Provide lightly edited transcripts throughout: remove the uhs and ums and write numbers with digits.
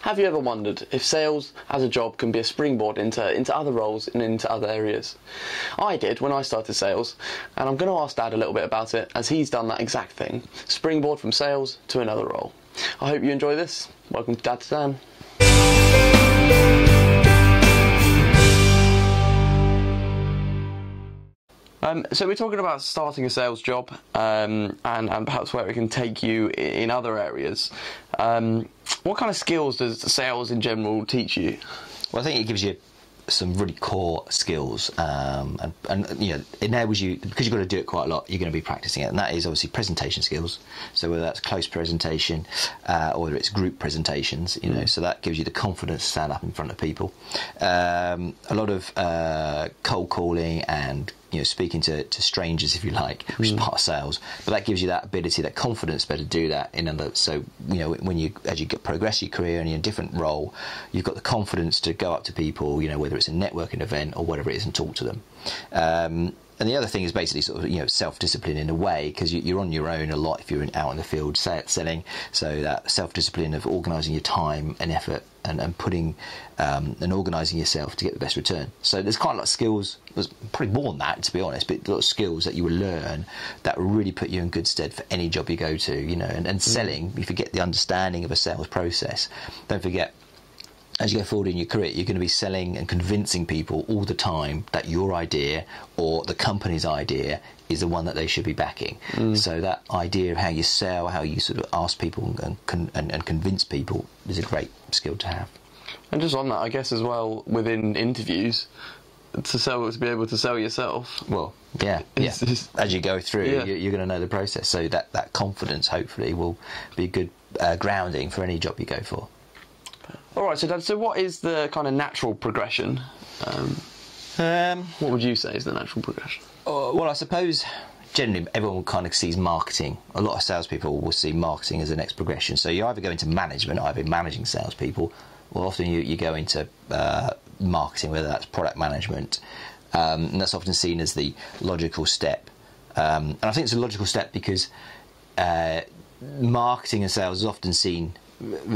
Have you ever wondered if sales as a job can be a springboard into other roles and into other areas? I did when I started sales, and I'm going to ask Dad a little bit about it, as he's done that exact thing. Springboard from sales to another role. I hope you enjoy this. Welcome to Dad to Dan. So we're talking about starting a sales job and perhaps where it can take you in other areas. What kind of skills does sales in general teach you? Well, I think it gives you some really core skills and you know, enables you, because you've got to do it quite a lot, you're going to be practicing it, and that is obviously presentation skills. So whether that's close presentation or whether it's group presentations, you know, so that gives you the confidence to stand up in front of people. A lot of cold calling and, you know, speaking to strangers, if you like, which is part of sales, but that gives you that ability, that confidence to be able to do that in other. So, you know, when you, as you progress your career and you're in a different role, you've got the confidence to go up to people, you know, whether it's a networking event or whatever it is, and talk to them. And the other thing is basically sort of, you know, self-discipline in a way, because you're on your own a lot if you're out in the field selling. So that self-discipline of organising your time and effort and putting and organising yourself to get the best return. So there's quite a lot of skills. There's probably more than that, to be honest, but a lot of skills that you will learn that will really put you in good stead for any job you go to. You know, and selling. If you get the understanding of a sales process, don't forget, as you go forward in your career, you're going to be selling and convincing people all the time that your idea or the company's idea is the one that they should be backing. So that idea of how you sell, how you sort of ask people and convince people is a great skill to have. And just on that, I guess as well, within interviews, to be able to sell yourself. Well, yeah. As you go through, you're going to know the process. So that confidence, hopefully, will be good grounding for any job you go for. All right, so Dad, so what is the kind of natural progression? What would you say is the natural progression? Well, I suppose generally everyone kind of sees marketing. A lot of salespeople will see marketing as the next progression. So you either go into management, either managing salespeople, or often you go into marketing, whether that's product management, and that's often seen as the logical step. And I think it's a logical step because marketing and sales is often seen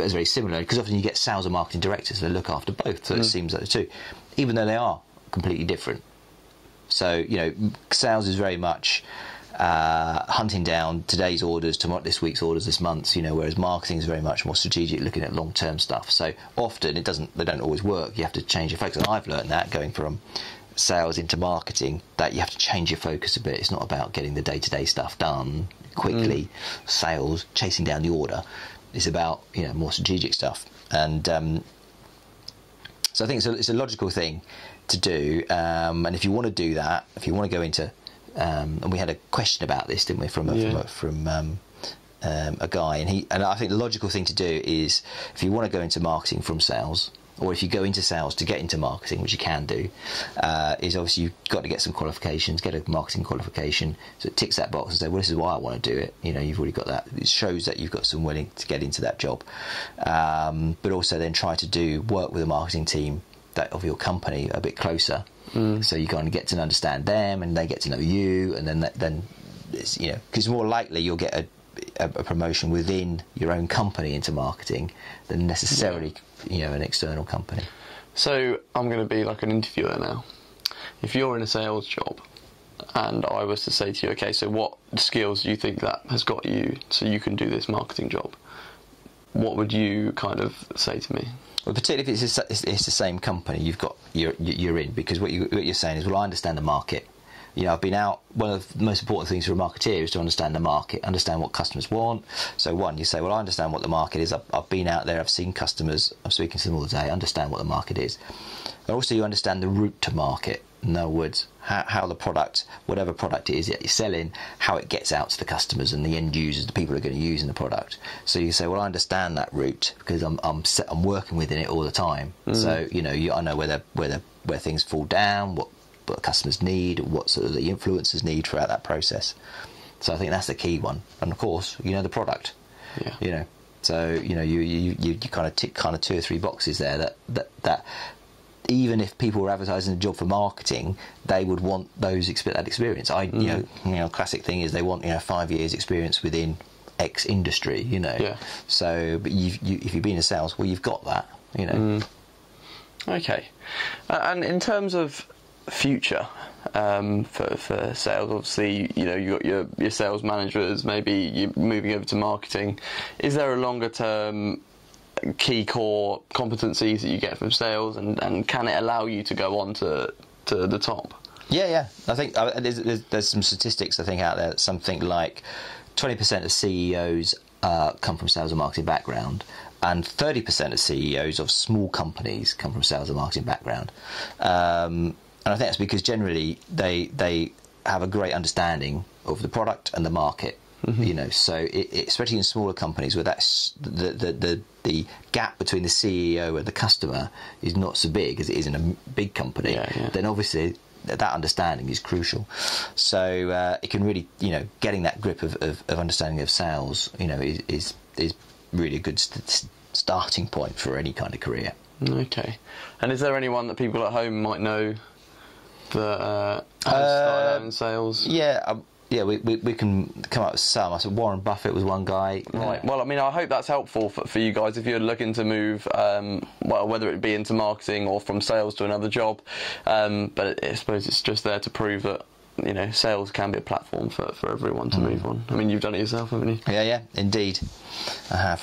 as very similar, because often you get sales and marketing directors that look after both, so it seems like the two, even though they are completely different. So, you know, sales is very much hunting down today's orders, this week's orders, this month's, you know, whereas marketing is very much more strategic, looking at long-term stuff. So often they don't always work. You have to change your focus, and I've learned that going from sales into marketing, that you have to change your focus a bit. It's not about getting the day-to-day stuff done quickly, sales, chasing down the order. It's about, you know, more strategic stuff, and so I think it's a logical thing to do. And if you want to do that, if you want to go into, and we had a question about this, didn't we, from a guy, and I think the logical thing to do is, if you want to go into marketing from sales, or if you go into sales to get into marketing, which you can do, is obviously you've got to get some qualifications, get a marketing qualification, so it ticks that box and say, well, this is why I want to do it. You know, you've already got that. It shows that you've got some willing to get into that job. But also then try to work with a marketing team of your company a bit closer, so you kind of get to understand them and they get to know you, and then it's, you know, because more likely you'll get a promotion within your own company into marketing than necessarily, you know, an external company. So I'm going to be like an interviewer now. If you're in a sales job and I was to say to you, okay, so what skills do you think that has got you so you can do this marketing job? What would you kind of say to me? Well, particularly if it's the same company you're in, because what you're saying is, well, I understand the market. You know, I've been out. One of the most important things for a marketeer is to understand the market, understand what customers want. So you say, well, I understand what the market is. I've been out there, I've seen customers, I'm speaking to them all the day, I understand what the market is. And also you understand the route to market. In other words, how the product, whatever product it is that you're selling, how it gets out to the customers and the end users, the people who are going to use in the product. So you say, well, I understand that route because I'm working within it all the time. So, you know, I know where things fall down, what customers need, what sort of the influencers need throughout that process. So I think that's the key one. And of course, you know the product. Yeah. You know, so you know you kind of tick kind of 2 or 3 boxes there that even if people were advertising a job for marketing, they would want that experience. You know, classic thing is they want, you know, 5 years experience within X industry, you know. Yeah. So, but if you've been in sales, well, you've got that, you know. Okay. And in terms of future for sales, obviously, you know, you got your sales managers, maybe you're moving over to marketing. Is there a longer term key core competencies that you get from sales, and can it allow you to go on to the top? Yeah. I think there's some statistics I think out there. Something like 20% of CEOs come from sales and marketing background, and 30% of CEOs of small companies come from sales and marketing background. And I think that's because generally they have a great understanding of the product and the market. You know, so especially in smaller companies where that's the gap between the CEO and the customer is not so big as it is in a big company. Then obviously that understanding is crucial. So it can really, you know, getting that grip of understanding of sales, you know, is really a good starting point for any kind of career. Okay. And is there anyone that people at home might know that has started out in sales? Yeah, we can come up with some. I said Warren Buffett was one guy. Right. Well, I mean, I hope that's helpful for you guys if you're looking to move, well, whether it be into marketing or from sales to another job. But I suppose it's just there to prove that, you know, sales can be a platform for everyone to move on. I mean, you've done it yourself, haven't you? Yeah, indeed, I have.